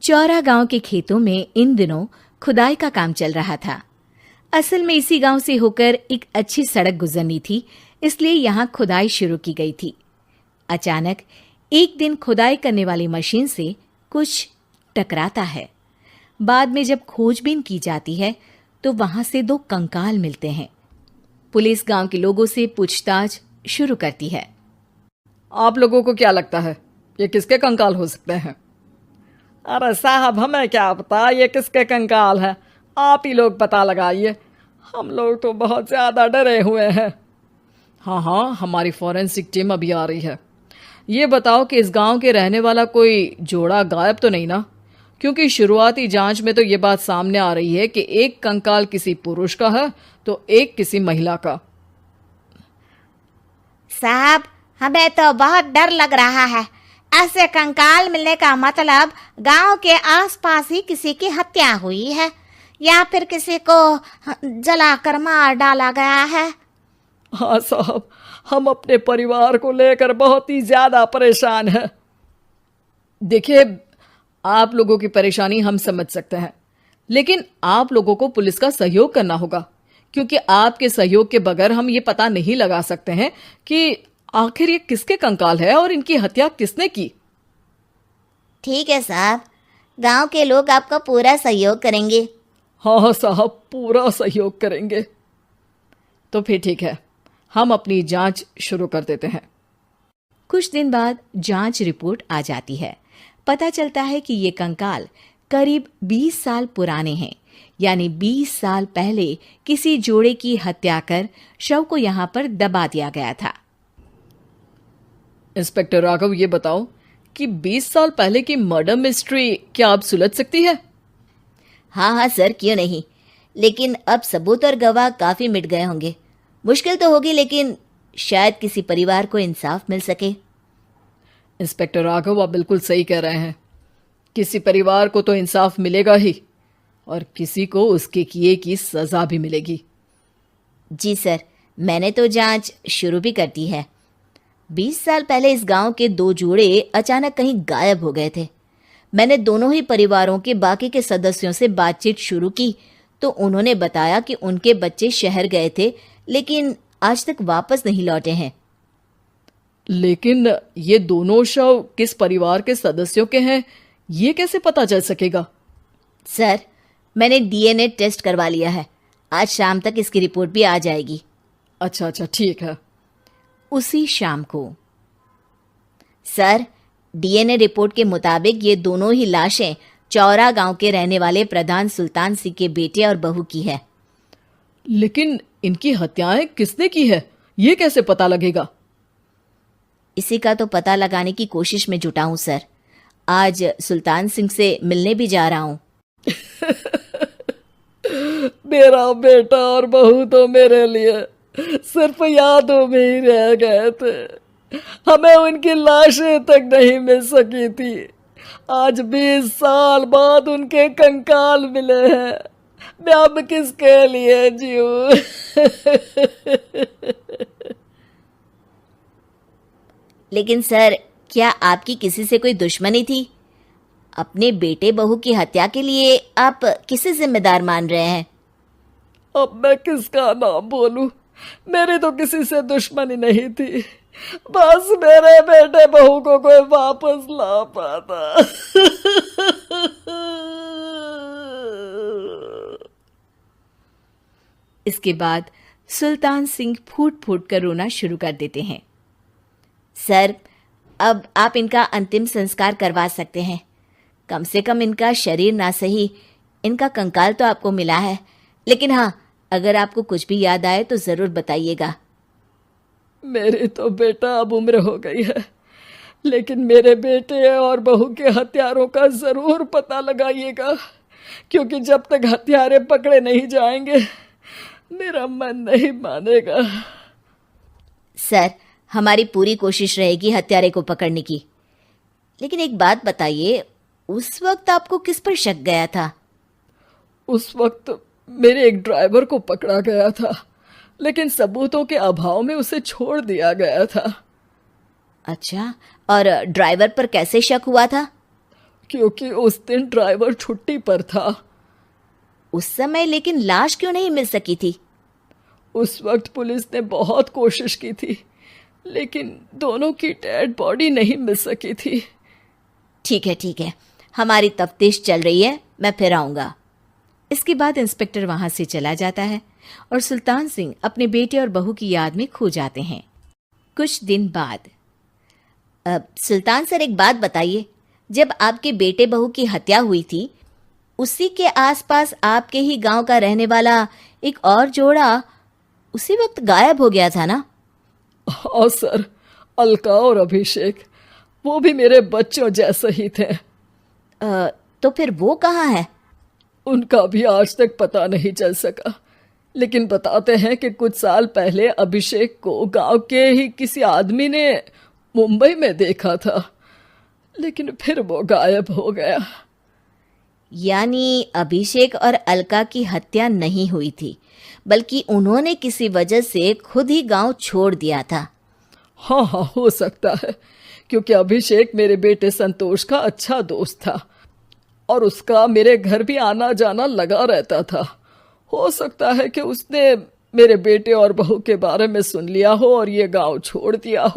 चौरा गांव के खेतों में इन दिनों खुदाई का काम चल रहा था। असल में इसी गांव से होकर एक अच्छी सड़क गुजरनी थी, इसलिए यहां खुदाई शुरू की गई थी। अचानक एक दिन खुदाई करने वाली मशीन से कुछ टकराता है। बाद में जब खोजबीन की जाती है तो वहां से 2 कंकाल मिलते हैं। पुलिस गांव के लोगों से पूछताछ शुरू करती है। आप लोगों को क्या लगता है ये किसके कंकाल हो सकते हैं? अरे साहब, हमें क्या पता ये किसके कंकाल है, आप ही लोग पता लगाइए, हम लोग तो बहुत ज़्यादा डरे हुए हैं। हाँ, हमारी फॉरेंसिक टीम अभी आ रही है। ये बताओ कि इस गांव के रहने वाला कोई जोड़ा गायब तो नहीं ना? क्योंकि शुरुआती जांच में तो ये बात सामने आ रही है कि एक कंकाल किसी पुरुष का है तो एक किसी महिला का। साहब, हमें तो बहुत डर लग रहा है। ऐसे कंकाल मिलने का मतलब गांव के आसपास ही किसी की हत्या हुई है या फिर किसी को जलाकर मार डाला गया है। हाँ साहब, हम अपने परिवार को लेकर बहुत ही ज्यादा परेशान हैं। देखिए, आप लोगों की परेशानी हम समझ सकते हैं, लेकिन आप लोगों को पुलिस का सहयोग करना होगा, क्योंकि आपके सहयोग के बगैर हम ये पता नहीं लगा सकते हैं कि आखिर ये किसके कंकाल है और इनकी हत्या किसने की। ठीक है साहब, गांव के लोग आपका पूरा सहयोग करेंगे। हाँ साहब, पूरा सहयोग करेंगे। तो फिर ठीक है, हम अपनी जांच शुरू कर देते हैं। कुछ दिन बाद जांच रिपोर्ट आ जाती है। पता चलता है कि ये कंकाल करीब 20 साल पुराने हैं, यानी 20 साल पहले किसी जोड़े की हत्या कर शव को यहां पर दबा दिया गया था। इंस्पेक्टर राघव, ये बताओ कि 20 साल पहले की मर्डर मिस्ट्री क्या आप सुलझ सकती है? हाँ सर, क्यों नहीं, लेकिन अब सबूत और गवाह काफी मिट गए होंगे। मुश्किल तो होगी, लेकिन शायद किसी परिवार को इंसाफ मिल सके। इंस्पेक्टर राघव, आप बिल्कुल सही कह रहे हैं। किसी परिवार को तो इंसाफ मिलेगा ही और किसी को उसके किए की सजा भी मिलेगी। जी सर, मैंने तो जांच शुरू भी कर दी है। 20 साल पहले इस गांव के 2 जोड़े अचानक कहीं गायब हो गए थे। मैंने दोनों ही परिवारों के बाकी के सदस्यों से बातचीत शुरू की तो उन्होंने बताया कि उनके बच्चे शहर गए थे, लेकिन आज तक वापस नहीं लौटे हैं। लेकिन ये दोनों शव किस परिवार के सदस्यों के हैं, ये कैसे पता चल सकेगा? सर, मैंने डीएनए टेस्ट करवा लिया है। आज शाम तक इसकी रिपोर्ट भी आ जाएगी। अच्छा, ठीक है। उसी शाम को सर, डीएनए रिपोर्ट के मुताबिक ये दोनों ही लाशें चौरा गांव के रहने वाले प्रधान सुल्तान सिंह के बेटे और बहू की है। लेकिन इनकी हत्याएं किसने की है, ये कैसे पता लगेगा? इसी का तो पता लगाने की कोशिश में जुटा हूं सर। आज सुल्तान सिंह से मिलने भी जा रहा हूं। मेरा बेटा और बहू तो मेरे लिए सिर्फ यादों में ही रह गए थे, हमें उनकी लाशें तक नहीं मिल सकी थी। आज 20 साल बाद उनके कंकाल मिले हैं। मैं अब किसके लिए जीऊं? लेकिन सर, क्या आपकी किसी से कोई दुश्मनी थी? अपने बेटे बहू की हत्या के लिए आप किसे जिम्मेदार मान रहे हैं? अब मैं किसका नाम बोलूं? मेरी तो किसी से दुश्मनी नहीं थी, बस मेरे बेटे बहू को कोई वापस ला पाता। इसके बाद सुल्तान सिंह फूट फूट कर रोना शुरू कर देते हैं। सर, अब आप इनका अंतिम संस्कार करवा सकते हैं। कम से कम इनका शरीर ना सही, इनका कंकाल तो आपको मिला है। लेकिन हाँ, अगर आपको कुछ भी याद आए तो जरूर बताइएगा। मेरी तो बेटा अब उम्र हो गई है, लेकिन मेरे बेटे और बहू के हत्यारों का जरूर पता लगाइएगा, क्योंकि जब तक हत्यारे पकड़े नहीं जाएंगे मेरा मन नहीं मानेगा। सर, हमारी पूरी कोशिश रहेगी हत्यारे को पकड़ने की। लेकिन एक बात बताइए, उस वक्त आपको किस पर शक गया था? उस वक्त मेरे एक ड्राइवर को पकड़ा गया था, लेकिन सबूतों के अभाव में उसे छोड़ दिया गया था। अच्छा, और ड्राइवर पर कैसे शक हुआ था? क्योंकि उस दिन ड्राइवर छुट्टी पर था। उस समय लेकिन लाश क्यों नहीं मिल सकी थी? उस वक्त पुलिस ने बहुत कोशिश की थी, लेकिन दोनों की डेड बॉडी नहीं मिल सकी थी। ठीक है, हमारी तफ्तीश चल रही है, मैं फिर आऊंगा। इसके बाद इंस्पेक्टर वहां से चला जाता है और सुल्तान सिंह अपने बेटे और बहू की याद में खो जाते हैं। कुछ दिन बाद सुल्तान सर, एक बात बताइए, जब आपके बेटे बहू की हत्या हुई थी, उसी के आसपास आपके ही गांव का रहने वाला एक और जोड़ा उसी वक्त गायब हो गया था ना? हाँ सर, अलका और अभिषेक, वो भी मेरे बच्चों जैसे ही थे। तो फिर वो कहाँ है? उनका भी आज तक पता नहीं चल सका, लेकिन बताते हैं कि कुछ साल पहले अभिषेक को गांव के ही किसी आदमी ने मुंबई में देखा था, लेकिन फिर वो गायब हो गया। यानी अभिषेक और अलका की हत्या नहीं हुई थी, बल्कि उन्होंने किसी वजह से खुद ही गांव छोड़ दिया था। हाँ, हो सकता है, क्योंकि अभिषेक मेरे बेटे संतोष का अच्छा दोस्त था और उसका मेरे घर भी आना जाना लगा रहता था। हो सकता है कि उसने मेरे बेटे और बहू के बारे में सुन लिया हो और ये गांव छोड़ दिया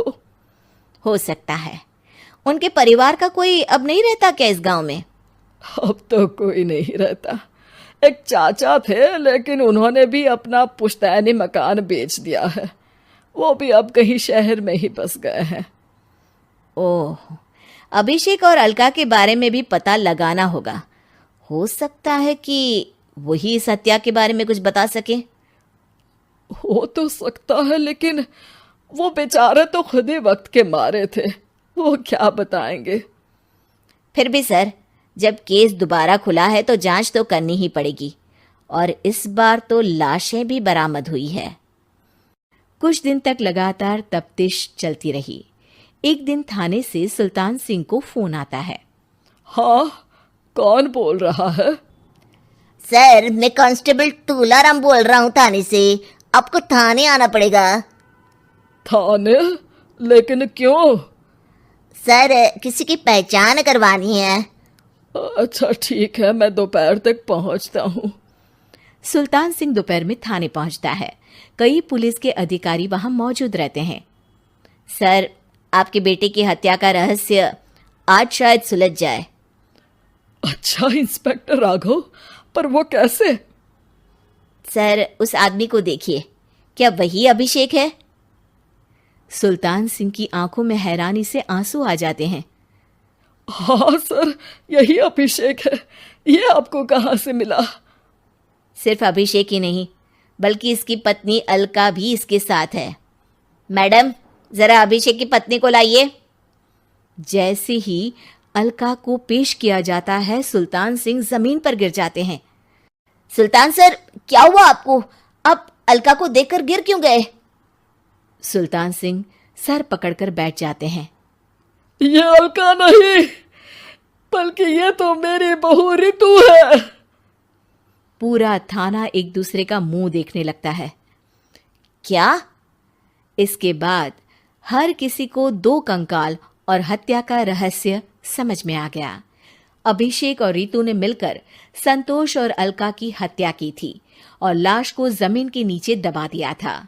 हो सकता है। उनके परिवार का कोई अब नहीं रहता क्या इस गांव में? अब तो कोई नहीं रहता। एक चाचा थे, लेकिन उन्होंने भी अपना पुश्तैनी मकान बेच दिया है। वो भी अब कहीं शहर में ही बस गए हैं। ओह, अभिषेक और अलका के बारे में भी पता लगाना होगा। हो सकता है कि वही इस हत्या के बारे में कुछ बता सके। हो तो सकता है, लेकिन वो बेचारे तो खुद ही वक्त के मारे थे, वो क्या बताएंगे। फिर भी सर, जब केस दोबारा खुला है तो जांच तो करनी ही पड़ेगी, और इस बार तो लाशें भी बरामद हुई है। कुछ दिन तक लगातार तफ्तीश चलती रही। एक दिन थाने से सुल्तान सिंह को फोन आता है। हाँ, कौन बोल रहा है? सर, मैं कांस्टेबल तुलाराम बोल रहा हूँ थाने से। आपको थाने आना पड़ेगा। थाने? लेकिन क्यों? सर, किसी की पहचान करवानी है। अच्छा ठीक है, मैं दोपहर तक पहुंचता हूँ। सुल्तान सिंह दोपहर में थाने पहुंचता है। कई पुलिस के अधिकारी वहां मौजूद रहते हैं। सर, आपके बेटे की हत्या का रहस्य आज शायद सुलझ जाए। अच्छा इंस्पेक्टर राघव, पर वो कैसे? सर, उस आदमी को देखिए, क्या वही अभिषेक है? सुल्तान सिंह की आंखों में हैरानी से आंसू आ जाते हैं। हाँ सर, यही अभिषेक है। ये आपको कहाँ से मिला? सिर्फ अभिषेक ही नहीं, बल्कि इसकी पत्नी अलका भी इसके साथ है। मैडम, जरा अभिषेक की पत्नी को लाइए। जैसे ही अलका को पेश किया जाता है, सुल्तान सिंह जमीन पर गिर जाते हैं। सुल्तान सर, क्या हुआ आपको? आप अलका को देखकर गिर क्यों गए? सुल्तान सिंह सर पकड़कर बैठ जाते हैं। ये अलका नहीं, बल्कि ये तो मेरी बहू रितु है। पूरा थाना एक दूसरे का मुंह देखने लगता है। क्या? इसके बाद हर किसी को दो कंकाल और हत्या का रहस्य समझ में आ गया। अभिषेक और रितु ने मिलकर संतोष और अलका की हत्या की थी और लाश को जमीन के नीचे दबा दिया था।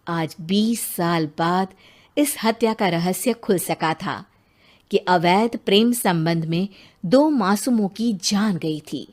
आज 20 साल बाद इस हत्या का रहस्य खुल सका था कि अवैध प्रेम संबंध में 2 मासूमों की जान गई थी।